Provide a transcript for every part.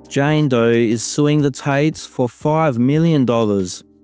Jane Doe is suing the Tates for $5 million.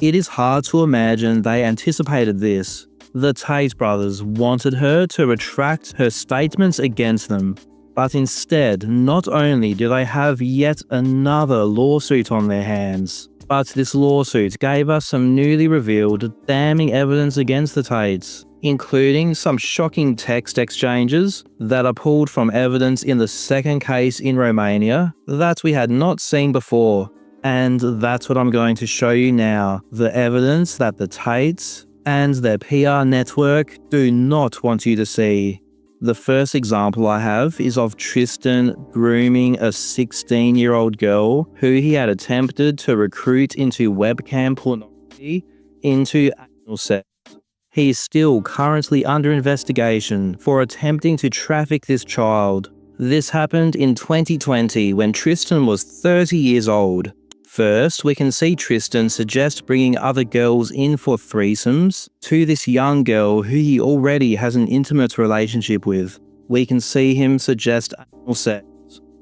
It is hard to imagine they anticipated this. The Tate brothers wanted her to retract her statements against them. But instead, not only do they have yet another lawsuit on their hands, but this lawsuit gave us some newly revealed, damning evidence against the Tates, including some shocking text exchanges that are pulled from evidence in the second case in Romania that we had not seen before. And that's what I'm going to show you now, the evidence that the Tates and their PR network do not want you to see. The first example I have is of Tristan grooming a 16-year-old girl who he had attempted to recruit into webcam pornography into anal sex. He is still currently under investigation for attempting to traffic this child. This happened in 2020 when Tristan was 30 years old. First, we can see Tristan suggest bringing other girls in for threesomes to this young girl who he already has an intimate relationship with. We can see him suggest anal sex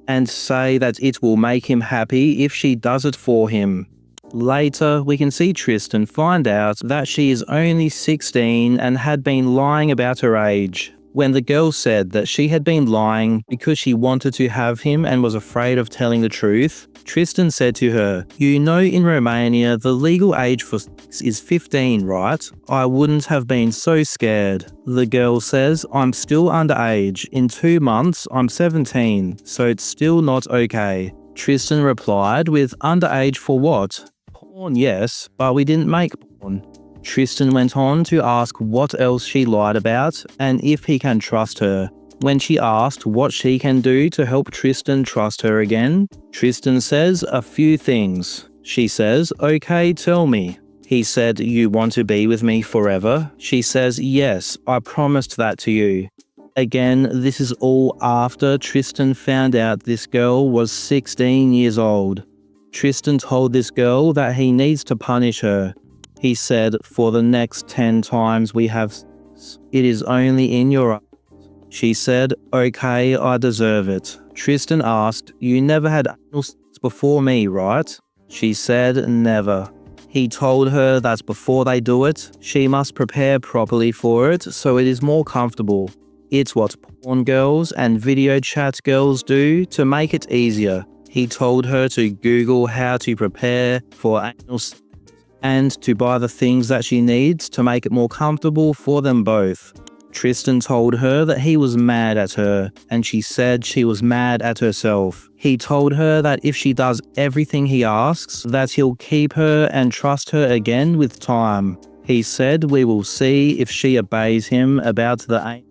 and say that it will make him happy if she does it for him. Later, we can see Tristan find out that she is only 16 and had been lying about her age. When the girl said that she had been lying because she wanted to have him and was afraid of telling the truth, Tristan said to her, "You know in Romania the legal age for sex is 15, right? I wouldn't have been so scared." The girl says, "I'm still underage. In 2 months I'm 17, so it's still not okay." Tristan replied with, "Underage for what? Porn, yes, but we didn't make porn." Tristan went on to ask what else she lied about and if he can trust her. When she asked what she can do to help Tristan trust her again, Tristan says a few things. She says, "Okay, tell me." He said, "You want to be with me forever?" She says, "Yes, I promised that to you." Again, this is all after Tristan found out this girl was 16 years old. Tristan told this girl that he needs to punish her. He said, "For the next 10 times we have sex, it is only in your eyes." She said, "Okay, I deserve it." Tristan asked, "You never had anal sex before me, right?" She said, "Never." He told her that before they do it, she must prepare properly for it so it is more comfortable. It's what porn girls and video chat girls do to make it easier. He told her to Google how to prepare for anal sex and to buy the things that she needs to make it more comfortable for them both. Tristan told her that he was mad at her, and she said she was mad at herself. He told her that if she does everything he asks, that he'll keep her and trust her again with time. He said we will see if she obeys him about the anal.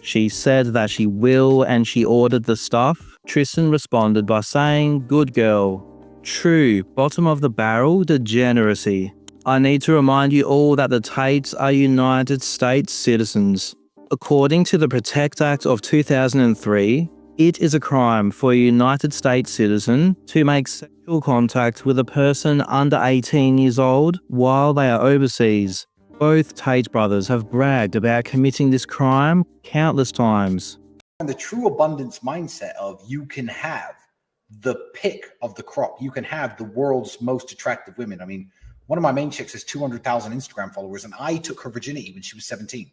She said that she will and she ordered the stuff. Tristan responded by saying, "Good girl." True, bottom of the barrel degeneracy. I need to remind you all that the Tates are United States citizens. According to the Protect Act of 2003, it is a crime for a United States citizen to make sexual contact with a person under 18 years old while they are overseas. Both Tate brothers have bragged about committing this crime countless times. And the true abundance mindset of you can have the pick of the crop. You can have the world's most attractive women. I mean, one of my main chicks has 200,000 Instagram followers, and I took her virginity when she was 17.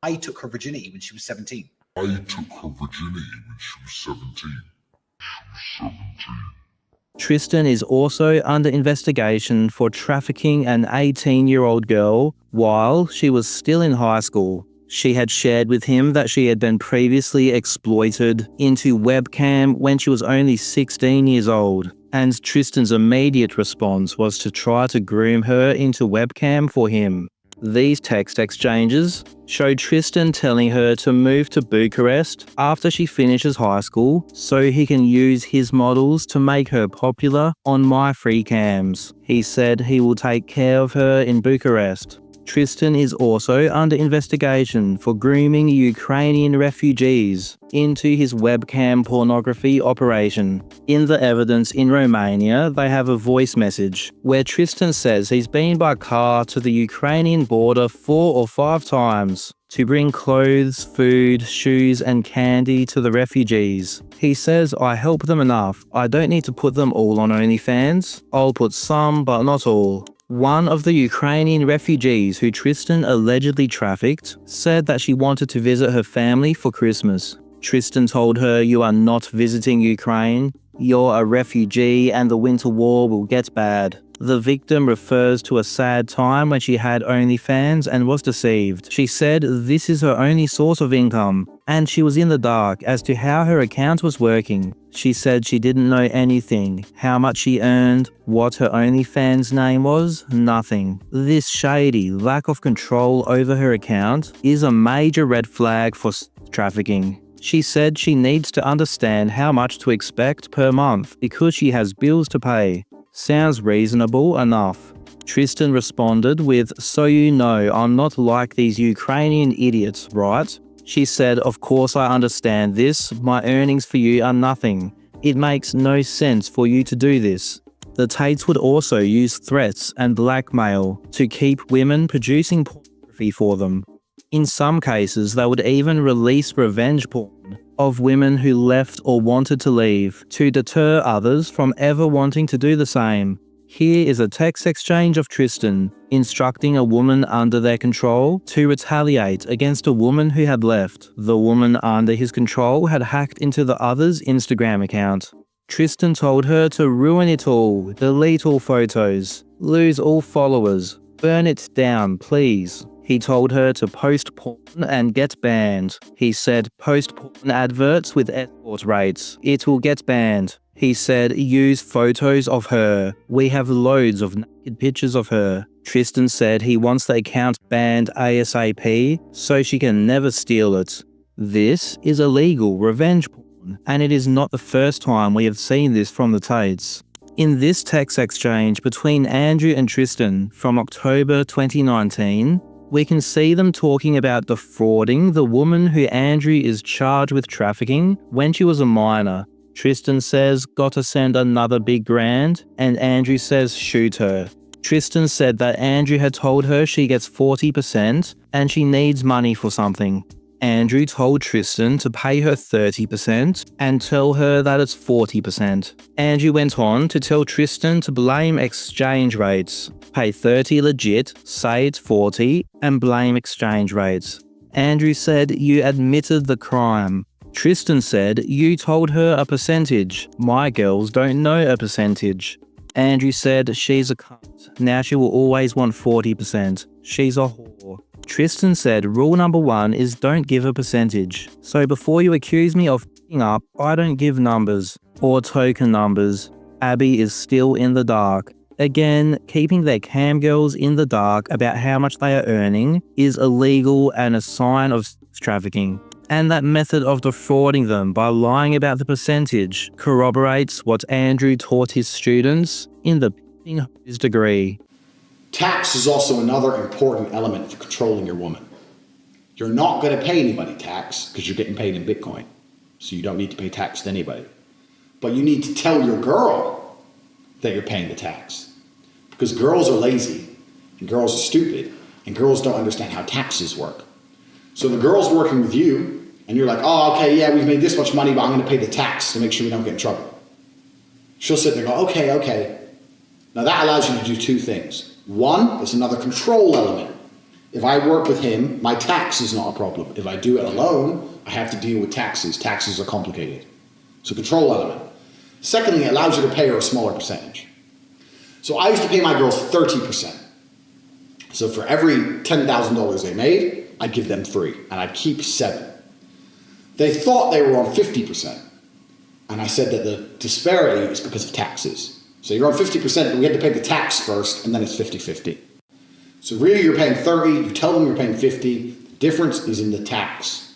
I took her virginity when she was 17. Tristan is also under investigation for trafficking an 18-year-old girl while she was still in high school. She had shared with him that she had been previously exploited into webcam when she was only 16 years old, and Tristan's immediate response was to try to groom her into webcam for him. These text exchanges show Tristan telling her to move to Bucharest after she finishes high school so he can use his models to make her popular on My Free Cams. He said he will take care of her in Bucharest. Tristan is also under investigation for grooming Ukrainian refugees into his webcam pornography operation. In the evidence in Romania, they have a voice message where Tristan says he's been by car to the Ukrainian border 4 or 5 times to bring clothes, food, shoes, and candy to the refugees. He says, I help them enough. I don't need to put them all on OnlyFans. I'll put some, but not all. One of the Ukrainian refugees who Tristan allegedly trafficked said that she wanted to visit her family for Christmas. Tristan told her, you are not visiting Ukraine. You're a refugee and the winter war will get bad. The victim refers to a sad time when she had OnlyFans and was deceived. She said this is her only source of income, and she was in the dark as to how her account was working. She said she didn't know anything, how much she earned, what her OnlyFans name was, nothing. This shady lack of control over her account is a major red flag for trafficking. She said she needs to understand how much to expect per month because she has bills to pay. Sounds reasonable enough. Tristan responded with, so you know I'm not like these Ukrainian idiots, right? She said, of course I understand this. My earnings for you are nothing. It makes no sense for you to do this. The Tates would also use threats and blackmail to keep women producing pornography for them. In some cases, they would even release revenge porn of women who left or wanted to leave to deter others from ever wanting to do the same. Here is a text exchange of Tristan instructing a woman under their control to retaliate against a woman who had left. The woman under his control had hacked into the other's Instagram account. Tristan told her to ruin it all, delete all photos, lose all followers, burn it down, please. He told her to post porn and get banned. He said, post porn adverts with escort rates. It will get banned. He said, use photos of her. We have loads of naked pictures of her. Tristan said he wants the account banned ASAP so she can never steal it. This is illegal revenge porn, and it is not the first time we have seen this from the Tates. In this text exchange between Andrew and Tristan from October 2019, we can see them talking about defrauding the woman who Andrew is charged with trafficking when she was a minor. Tristan says, got to send another big grand, and Andrew says, shoot her. Tristan said that Andrew had told her she gets 40% and she needs money for something. Andrew told Tristan to pay her 30% and tell her that it's 40%. Andrew went on to tell Tristan to blame exchange rates. Pay 30 legit, say it's 40, and blame exchange rates. Andrew said, you admitted the crime. Tristan said, you told her a percentage. My girls don't know a percentage. Andrew said, she's a cunt. Now she will always want 40%. She's a whore. Tristan said, rule number 1 is don't give a percentage. So before you accuse me of f***ing up, I don't give numbers or token numbers. Abby is still in the dark. Again, keeping their cam girls in the dark about how much they are earning is illegal and a sign of trafficking. And that method of defrauding them by lying about the percentage corroborates what Andrew taught his students in the p***ing hose degree. Tax is also another important element for controlling your woman. You're not going to pay anybody tax because you're getting paid in Bitcoin. So you don't need to pay tax to anybody. But you need to tell your girl that you're paying the tax. Because girls are lazy, and girls are stupid, and girls don't understand how taxes work. So the girl's working with you, and you're like, oh, okay, yeah, we've made this much money, but I'm going to pay the tax to make sure we don't get in trouble. She'll sit there and go, okay. Now that allows you to do two things. One, it's another control element. If I work with him, my tax is not a problem. If I do it alone, I have to deal with taxes. Taxes are complicated. So control element. Secondly, it allows you to pay her a smaller percentage. So I used to pay my girls 30%. So for every $10,000 they made, I'd give them 3, and I'd keep 7. They thought they were on 50%. And I said that the disparity is because of taxes. So you're on 50%, but we had to pay the tax first, and then it's 50-50. So really you're paying 30, you tell them you're paying 50, the difference is in the tax.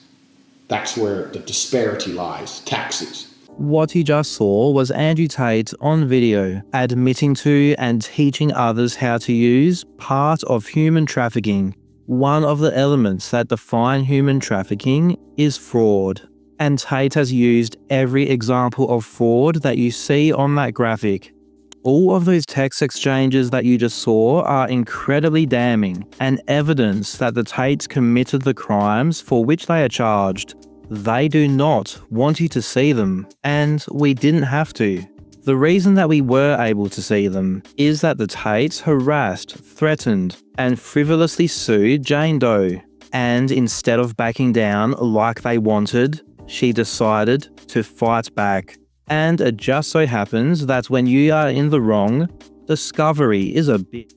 That's where the disparity lies, taxes. What you just saw was Andrew Tate on video, admitting to and teaching others how to use part of human trafficking. One of the elements that define human trafficking is fraud. And Tate has used every example of fraud that you see on that graphic. All of those text exchanges that you just saw are incredibly damning and evidence that the Tates committed the crimes for which they are charged. They do not want you to see them, and we didn't have to. The reason that we were able to see them is that the Tates harassed, threatened, and frivolously sued Jane Doe. And instead of backing down like they wanted, she decided to fight back. And it just so happens that when you are in the wrong, discovery is a bit